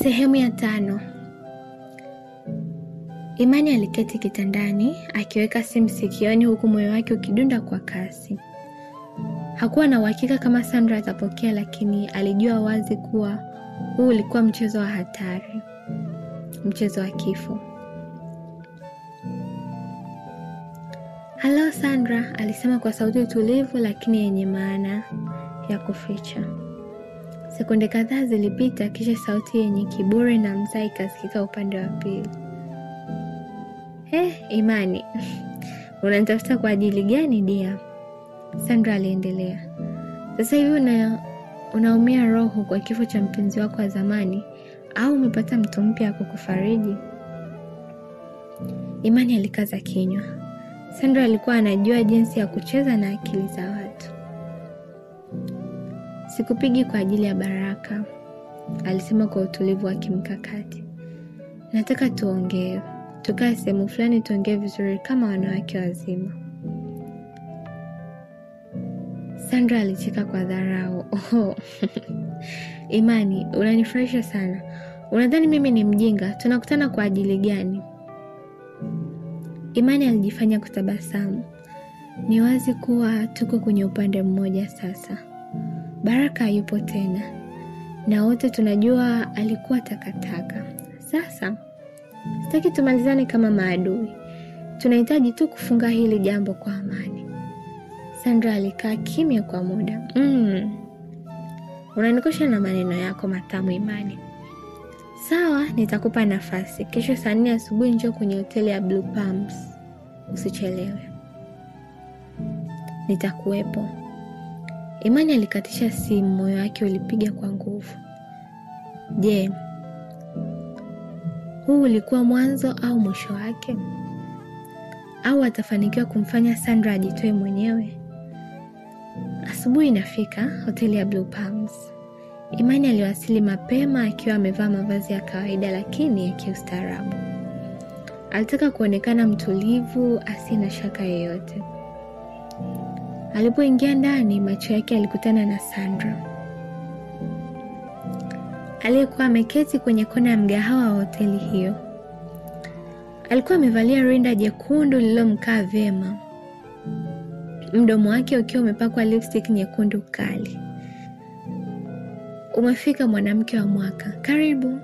Sehemu ya 5. Imani aliketi kitandani akiweka simu sikioni huku moyo wake ukidunda kwa kasi. Hakuwa na uhakika kama Sandra atapokea, lakini alijua wazi kuwa huu ulikuwa mchezo wa hatari, mchezo wa kifo. "Hello Sandra," alisema kwa sauti tulivu lakini yenye maana ya kuficha. Sekunde kadhaa zilipita, kisha sauti yenye kiburi na mzaha ikasikika upande wa pili. Imani, unanitafuta kwa ajili gani dia?" Sandra aliendelea. "Sasa hivi unaumia roho kwa kifo cha mpenzi wako wa zamani au umepata mtu mpya kukufariji?" Imani alikaza kinywa. Sandra alikuwa anajua jinsi ya kucheza na akili za watu. "Sikupigi kwa ajili ya Baraka," alisema kwa utulivu wa kimkakati. "Nataka tuongee. Tukae sehemu fulani tuongee vizuri kama wanawake wazima." Sandra alicheka kwa dharau. "Imani, unanifurahisha sana. Unadhani mimi ni mjinga? Tunakutana kwa ajili gani?" Imani alijifanya kutabasamu. "Ni wazi kuwa tuko kwenye upande mmoja sasa. Baraka hayupo tena, na wote tunajua alikuwa takataka. Sasa sitaki tumalizane kama maadui. Tunahitaji tu kufunga hili jambo kwa amani." Sandra alikaa kimya kwa muda. Unanikosha na maneno yako matamu Imani. "Sawa, nitakupa nafasi. Kesho saa 4 asubuhi njoo kwenye hoteli ya Blue Palms. Usichelewe." "Nitakuwepo." Imani alikatisha simu, moyo wake ulipiga kwa nguvu. Je, huu ulikuwa mwanzo au mwisho wake? Au atafanikiwa kumfanya Sandra ajitoe mwenyewe? Asubuhi inafika, hoteli ya Blue Palms. Imani aliwasili mapema akiwa amevaa mavazi ya kawaida lakini ya kiustaarabu. Alitaka kuonekana mtulivu, asiye na shaka yoyote. Alipoingia ndani, macho yake yalikutana na Sandra, aliyekuwa ameketi kwenye kona ya mgahawa wa hoteli hiyo. Alikuwa amevalia rinda jekundu lililomkaa vyema, mdomo wake ukiwa umepakwa lipstick nyekundu kali. "Umefika mwanamke wa mwaka. Karibu,"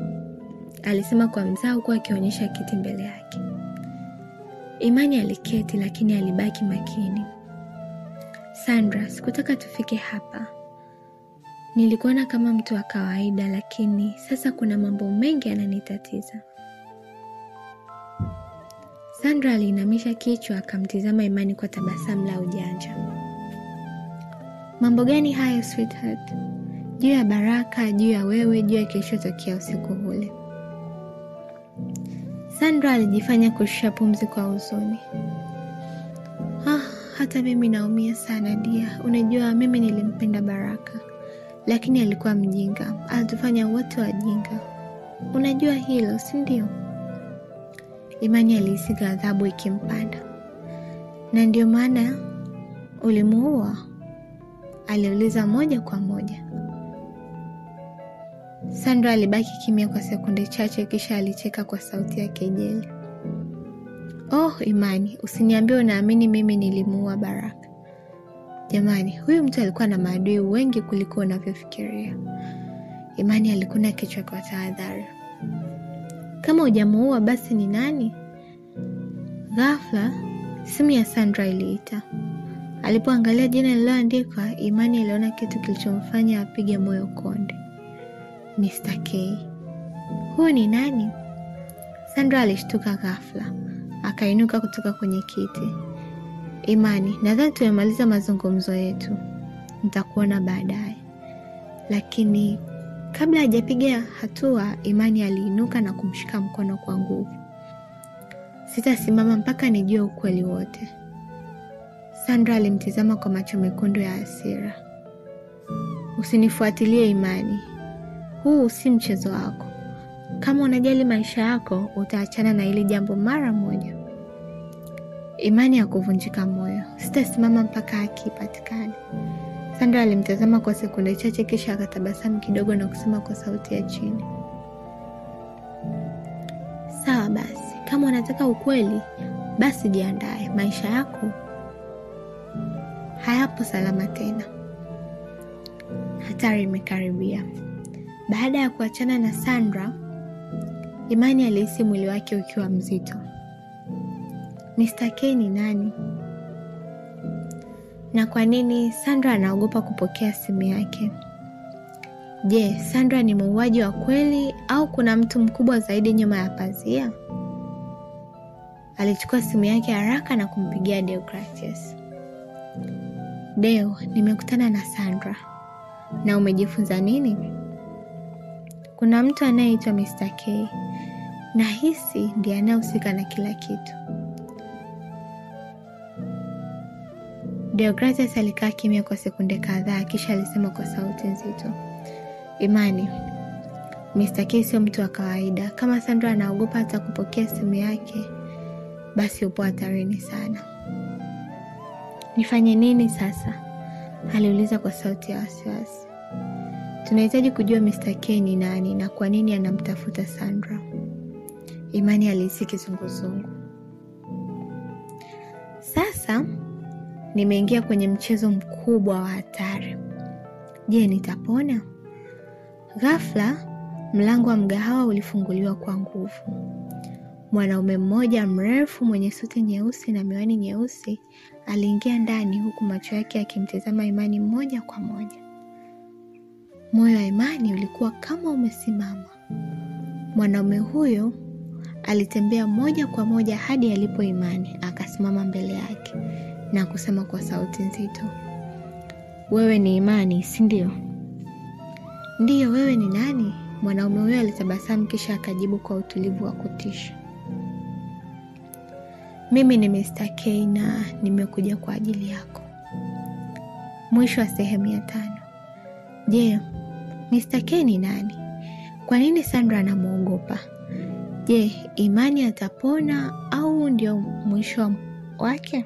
alisema kwa mzaha huku akionyesha kiti mbele yake. Imani aliketi lakini alibaki makini. "Sandra, sikutaka tufike hapa. Nilikuona kama mtu wa kawaida, lakini sasa kuna mambo mengi yananitatiza." Sandra aliinamisha kichwa akamtizama Imani kwa tabasamu la ujanja. "Mambo gani hayo sweetheart?" "Juu ya Baraka, juu ya wewe, juu ya kilichotokea usiku ule." Sandra alijifanya kushusha pumzi kwa huzuni. "Hata mimi naumia sana dia. Unajua mimi nilimpenda Baraka, lakini alikuwa mjinga. Alitufanya wote wajinga. Unajua hilo, si ndio?" Imani alihisi ghadhabu ikimpanda. "Na ndio maana ulimuua?" aliuliza moja kwa moja. Sandra alibaki kimya kwa sekunde chache, kisha alicheka kwa sauti ya kejeli. Imani, usiniambie unaamini mimi nilimuua Baraka. Jamani, huyu mtu alikuwa na maadui wengi kuliko unavyofikiria." Imani alikuna kichwa kwa tahadhari. "Kama hujamuua basi ni nani?" Ghafla simu ya Sandra iliita. Alipoangalia jina lililoandikwa, Imani aliona kitu kilichomfanya apige moyo konde. Mr. K. "Huyu ni nani?" Sandra alishtuka ghafla, akainuka kutoka kwenye kiti. "Imani, nadhani tumemaliza mazungumzo yetu. Nitakuona baadaye." Lakini kabla hajapiga hatua, Imani aliinuka na kumshika mkono kwa nguvu. "Sitasimama mpaka nijue ukweli wote." Sandra alimtizama kwa macho mekundu ya hasira. "Usinifuatilie Imani. Huu si mchezo wako. Kama unajali maisha yako, utaachana na hili jambo mara moja." Imani ya kuvunjika moyo. "Sitasimama mpaka haki ipatikane." Sandra alimtazama kwa sekunde chache kisha akatabasamu kidogo na kusema kwa sauti ya chini, kama unataka ukweli, basi jiandae, maisha yako hayapo salama tena. Hatari imekaribia. Baada ya kuachana na Sandra, Imani alihisi mwili wake ukiwa mzito. Mr. K ni nani? Na kwa nini Sandra anaogopa kupokea simu yake? Je, Sandra ni muuaji wa kweli au kuna mtu mkubwa zaidi nyuma ya pazia? Alichukua simu yake haraka na kumpigia Deogratius. Deo, nimekutana na Sandra. Na umejifunza nini? Kuna mtu anayeitwa Mr. K. Nahisi ndiye anayehusika na kila kitu. Deogratius alikaa kimya kwa sekunde kadhaa, kisha alisema kwa sauti nzito, Imani, Mr. K sio mtu wa kawaida. Kama Sandra anaogopa hata kupokea simu yake, basi upo hatarini sana. Nifanye nini sasa? Aliuliza kwa sauti ya wasiwasi. Tunahitaji kujua Mr. K ni nani na kwa nini anamtafuta Sandra. Imani alihisi kizunguzungu. Sasa nimeingia kwenye mchezo mkubwa wa hatari. Je, nitapona? Ghafla, mlango wa mgahawa ulifunguliwa kwa nguvu. Mwanaume mmoja mrefu mwenye suti nyeusi na miwani nyeusi aliingia ndani, huku macho yake yakimtazama Imani moja kwa moja. Moyo wa Imani ulikuwa kama umesimama. Mwanaume huyo alitembea moja kwa moja hadi alipo Imani, akasimama mbele yake na kusema kwa sauti nzito, wewe ni Imani, si ndio? Ndiyo, wewe ni nani? Mwanaume huyo alitabasamu kisha akajibu kwa utulivu wa kutisha, mimi ni Mr. K na nimekuja kwa ajili yako. Mwisho wa sehemu ya 5. Je, Mr. K ni nani? Kwa nini Sandra anamuogopa? Je, Imani atapona au ndio mwisho wake?